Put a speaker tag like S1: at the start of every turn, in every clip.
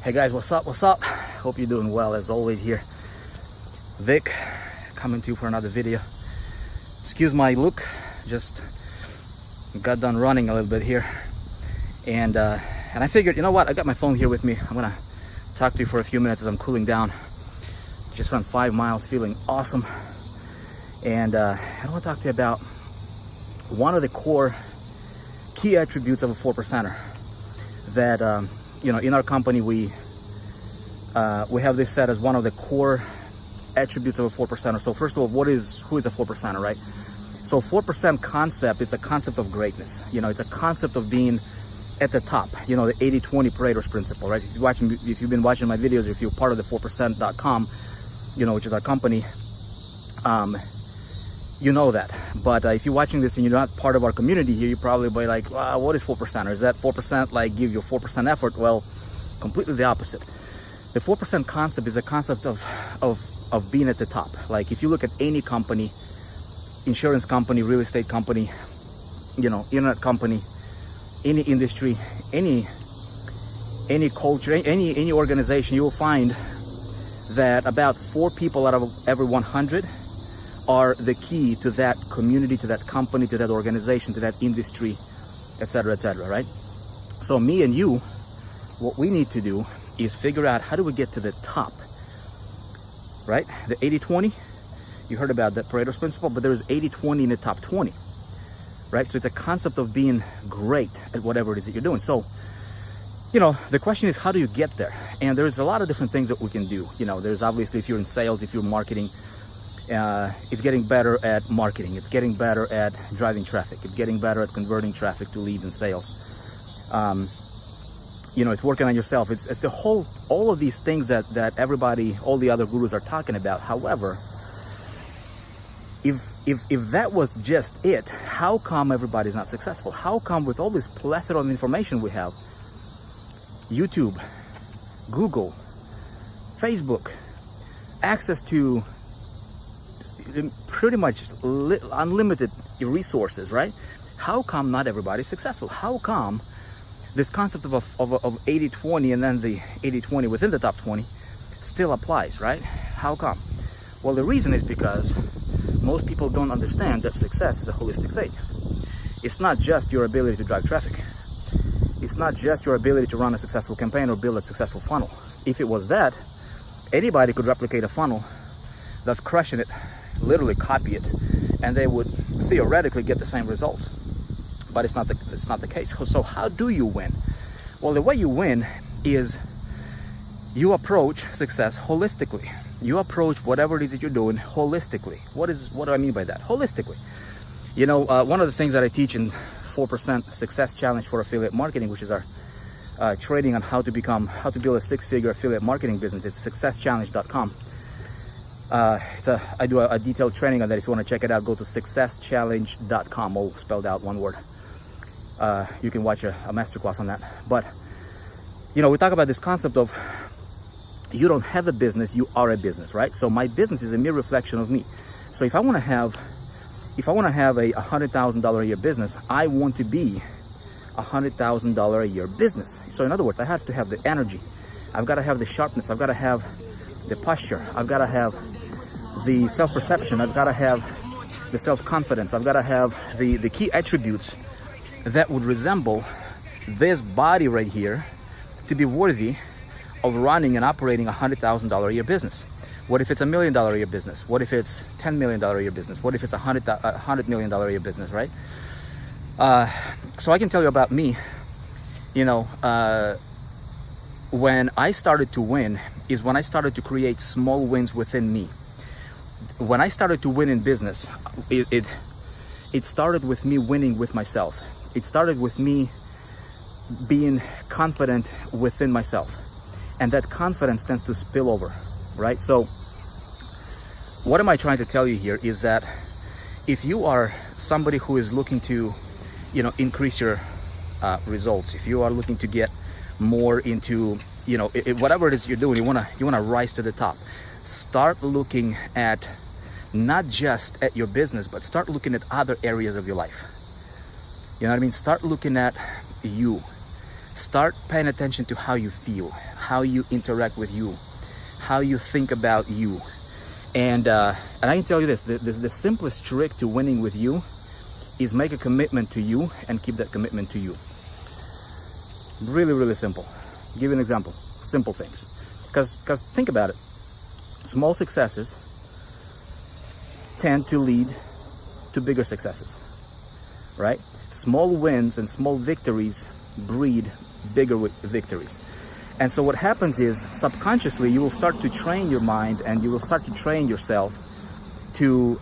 S1: Hey guys, what's up? Hope you're doing well as always here. Vic coming to you for another video. Excuse my look, just got done running a little bit here, and I figured, you know what, I got my phone here with me. I'm gonna talk to you for a few minutes as I'm cooling down. Just ran 5 miles, feeling awesome, and I want to talk to you about one of the core key attributes of a 4%er that you know, in our company we have this set as one of the core attributes of a 4%er. So first of all, who is a 4%er, right? So 4% concept is a concept of greatness. You know, it's a concept of being at the top. You know, the 80-20 Pareto's principle, right? If you've been watching my videos, if you're part of the 4%.com, you know, which is our company, you know that. But if you're watching this and you're not part of our community here, you're probably be like, wow, what is 4%? Or is that 4% like give you 4% effort? Well, completely the opposite. The 4% concept is a concept of being at the top. Like if you look at any company, insurance company, real estate company, you know, internet company, any industry, any culture, any organization, you will find that about 4 people out of every 100 are the key to that community, to that company, to that organization, to that industry, etc., right? So me and you, what we need to do is figure out how do we get to the top, right? The 80-20, you heard about that Pareto's principle, but there's 80-20 in the top 20, right? So it's a concept of being great at whatever it is that you're doing. So, you know, the question is, how do you get there? And there's a lot of different things that we can do. You know, there's obviously, if you're in sales, if you're marketing, it's getting better at marketing. It's getting better at driving traffic. It's getting better at converting traffic to leads and sales. You know, it's working on yourself. It's a whole, all of these things that everybody, all the other gurus are talking about. However, if that was just it, how come everybody's not successful? How come with all this plethora of information we have, YouTube, Google, Facebook, access to pretty much unlimited resources, right? How come not everybody's successful? How come this concept of 80-20 and then the 80-20 within the top 20 still applies, right? How come? Well, the reason is because most people don't understand that success is a holistic thing. It's not just your ability to drive traffic. It's not just your ability to run a successful campaign or build a successful funnel. If it was that, anybody could replicate a funnel that's crushing it, literally copy it, and they would theoretically get the same results. But it's not the case. So how do you win? Well, the way you win is you approach success holistically. You approach whatever it is that you're doing holistically. What do I mean by that? Holistically. You know, one of the things that I teach in 4% Success Challenge for Affiliate Marketing, which is our training on how to build a 6-figure affiliate marketing business, it's successchallenge.com. I do a detailed training on that. If you want to check it out, go to successchallenge.com, all spelled out, one word. You can watch a masterclass on that. But, you know, we talk about this concept of you don't have a business, you are a business, right? So my business is a mere reflection of me. So if I want to have a $100,000 a year business, I want to be a $100,000 a year business. So in other words, I have to have the energy. I've got to have the sharpness. I've got to have the posture. I've got to have the self-perception. I've got to have the self-confidence. I've got to have the key attributes that would resemble this body right here to be worthy of running and operating a $100,000 a year business. What if it's $1 million a year business? What if it's $10 million a year business? What if it's $100 million a year business, right? So I can tell you about me. You know, when I started to win is when I started to create small wins within me. When I started to win in business, it started with me winning with myself. It started with me being confident within myself. And that confidence tends to spill over, right? So what am I trying to tell you here is that if you are somebody who is looking to, you know, increase your results, if you are looking to get more into, you know, whatever it is you're doing, you wanna rise to the top, start looking at not just at your business, but start looking at other areas of your life. You know what I mean? Start looking at you. Start paying attention to how you feel, how you interact with you, how you think about you. And I can tell you this, the simplest trick to winning with you is make a commitment to you and keep that commitment to you. Really, really simple. Give you an example. Simple things. Because think about it. Small successes tend to lead to bigger successes, right? Small wins and small victories breed bigger victories. And so what happens is, subconsciously, you will start to train your mind and you will start to train yourself to,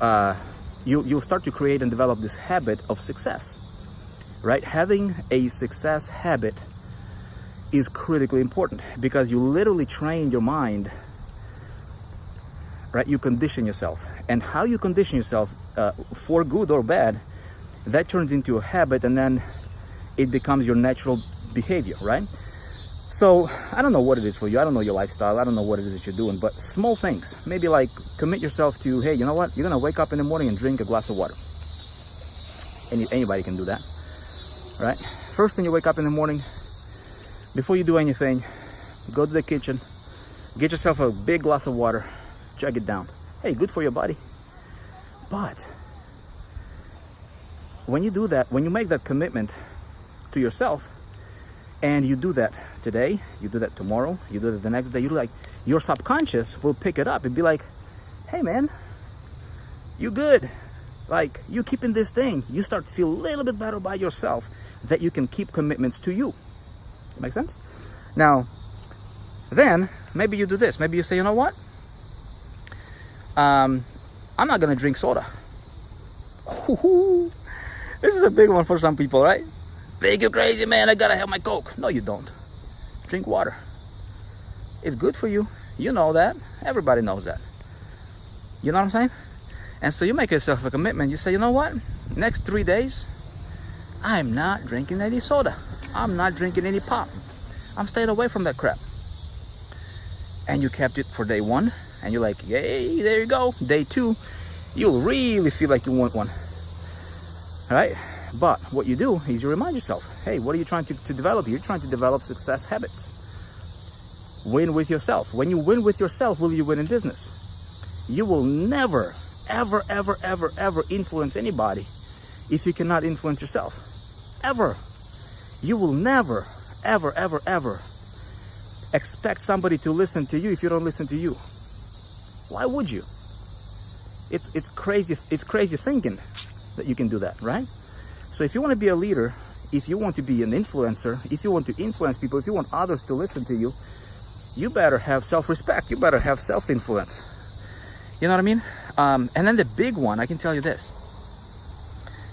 S1: you'll start to create and develop this habit of success, right? Having a success habit is critically important because you literally train your mind, right? You condition yourself. And how you condition yourself, for good or bad, that turns into a habit, and then it becomes your natural behavior, right? So I don't know what it is for you. I don't know your lifestyle. I don't know what it is that you're doing, but small things, maybe like commit yourself to, hey, you know what? You're going to wake up in the morning and drink a glass of water. Anybody can do that, right? First thing you wake up in the morning, before you do anything, go to the kitchen, get yourself a big glass of water, chug it down. Hey, good for your body. But when you do that, when you make that commitment to yourself, and you do that today, you do that tomorrow, you do that the next day, you like, your subconscious will pick it up and be like, hey man, you good. Like, you keeping this thing. You start to feel a little bit better by yourself that you can keep commitments to you. Make sense? Now, then maybe you do this. Maybe you say, you know what? I'm not gonna drink soda. This is a big one for some people, right? Think you're crazy, man. I gotta have my Coke. No, you don't. Drink water. It's good for you. You know that. Everybody knows that. You know what I'm saying? And so you make yourself a commitment. You say, you know what? Next 3 days, I'm not drinking any soda. I'm not drinking any pop. I'm staying away from that crap. And you kept it for day 1. And you're like, yay, there you go. Day 2, you'll really feel like you want one. All right? But what you do is you remind yourself, hey, what are you trying to develop? You're trying to develop success habits. Win with yourself. When you win with yourself, will you win in business? You will never, ever, ever, ever, ever influence anybody if you cannot influence yourself. Ever. You will never, ever, ever, ever expect somebody to listen to you if you don't listen to you. Why would you? It's crazy thinking that you can do that, right? So if you want to be a leader, if you want to be an influencer, if you want to influence people, if you want others to listen to you, you better have self-respect. You better have self-influence. You know what I mean? And then the big one, I can tell you this.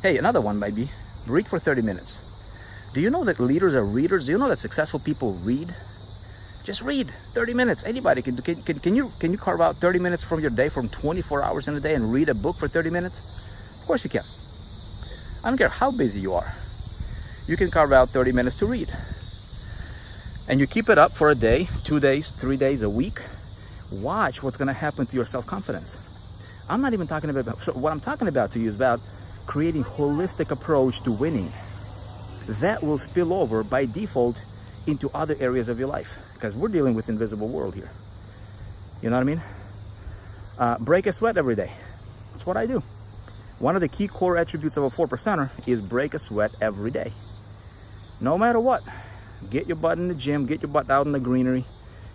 S1: Hey, another one might be read for 30 minutes. Do you know that leaders are readers? Do you know that successful people read? Just read 30 minutes. Anybody can do. Can you carve out 30 minutes from your day, from 24 hours in a day, and read a book for 30 minutes? Of course you can. I don't care how busy you are. You can carve out 30 minutes to read. And you keep it up for a day, 2 days, 3 days, a week. Watch what's going to happen to your self-confidence. I'm not even talking about, so what I'm talking about to you is about creating holistic approach to winning. That will spill over by default into other areas of your life, because we're dealing with invisible world here. You know what I mean? Break a sweat every day. That's what I do. One of the key core attributes of a 4%er is break a sweat every day. No matter what. Get your butt in the gym, get your butt out in the greenery,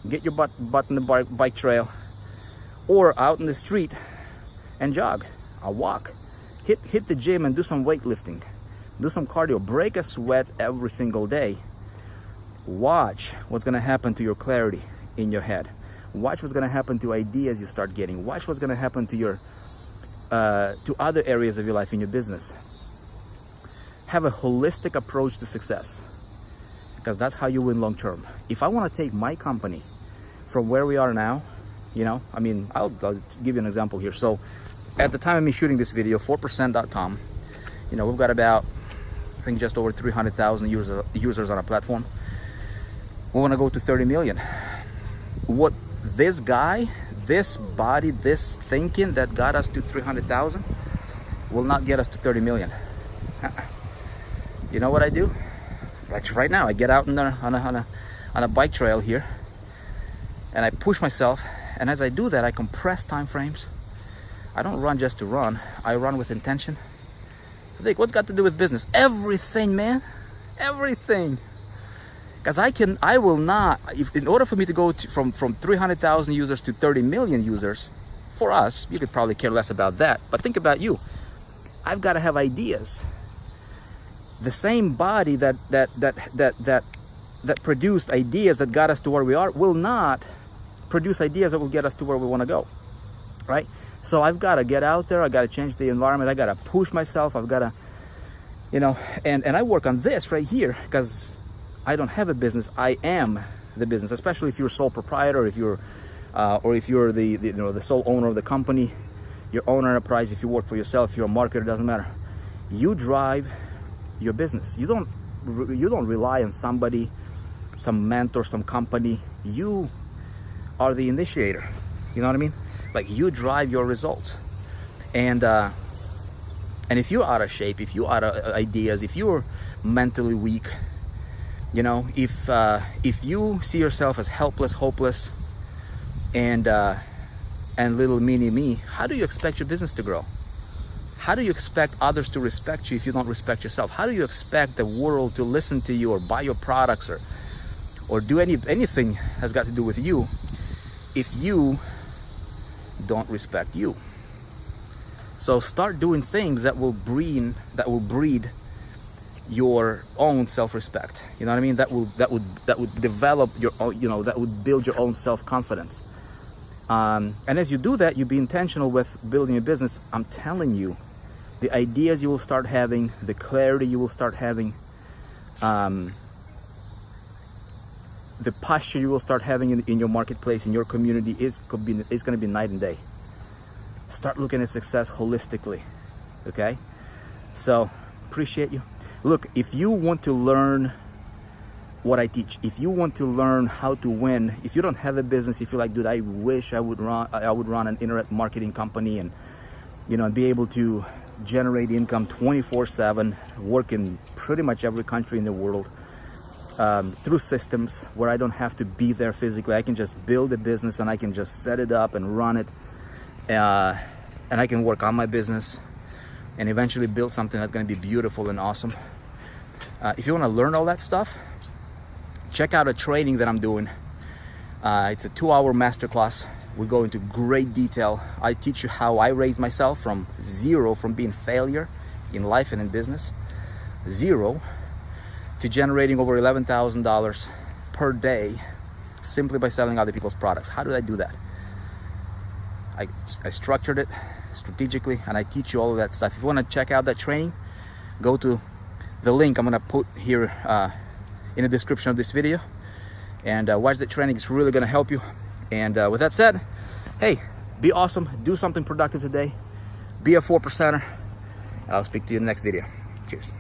S1: get your butt in the bike trail, or out in the street and jog, or walk. Hit the gym and do some weightlifting. Do some cardio. Break a sweat every single day. Watch what's going to happen to your clarity in your head. Watch what's going to happen to ideas you start getting. Watch what's going to happen to your to other areas of your life in your business. Have a holistic approach to success, because that's how you win long term. If I want to take my company from where we are now, you know, I mean, I'll give you an example here. So at the time of me shooting this video, 4%.com, you know, we've got about, I think, just over 300,000 users on our platform. We want to go to 30 million. What this guy, this body, this thinking that got us to 300,000 will not get us to 30 million. You know what I do? like right now, I get out on a bike trail here, and I push myself, and as I do that, I compress time frames. I don't run just to run. I run with intention. Vick, what's got to do with business? Everything, man. Everything. Because I will not, in order for me to go from 300,000 users to 30 million users, for us, you could probably care less about that. But think about you. I've got to have ideas. The same body that produced ideas that got us to where we are will not produce ideas that will get us to where we want to go, right? So I've got to get out there. I got to change the environment. I got to push myself. I've got to, you know, and I work on this right here because I don't have a business. I am the business, especially if you're a sole proprietor, if you're, or if you're the sole owner of the company, your own enterprise. If you work for yourself, if you're a marketer, doesn't matter. You drive your business. You don't rely on somebody, some mentor, some company. You are the initiator. You know what I mean? Like, you drive your results. And if you're out of shape, if you're out of ideas, if you're mentally weak, you know, if you see yourself as helpless, hopeless, and little mini me, how do you expect your business to grow? How do you expect others to respect you if you don't respect yourself? How do you expect the world to listen to you or buy your products or do anything that's got to do with you if you don't respect you? So start doing things that will breed your own self-respect. You know what I mean? That would develop your own, you know, that would build your own self-confidence. And as you do that, you be intentional with building a business. I'm telling you, the ideas you will start having, the clarity you will start having, the posture you will start having in your marketplace, in your community, is going to be night and day. Start looking at success holistically, okay? So, appreciate you. Look, if you want to learn what I teach, if you want to learn how to win, if you don't have a business, if you're like, dude, I wish I would run an internet marketing company and, you know, be able to generate income 24/7, work in pretty much every country in the world, through systems where I don't have to be there physically. I can just build a business and I can just set it up and run it, and I can work on my business and eventually build something that's going to be beautiful and awesome. If you want to learn all that stuff, check out a training that I'm doing. It's a 2-hour masterclass. We go into great detail. I teach you how I raised myself from zero, from being failure in life and in business, zero, to generating over $11,000 per day simply by selling other people's products. How did I do that? I structured it strategically, and I teach you all of that stuff. If you want to check out that training, go to the link I'm going to put here in the description of this video, and watch the training. It's really going to help you. And with that said, hey, be awesome, do something productive today, be a 4%er. I'll speak to you in the next video. Cheers.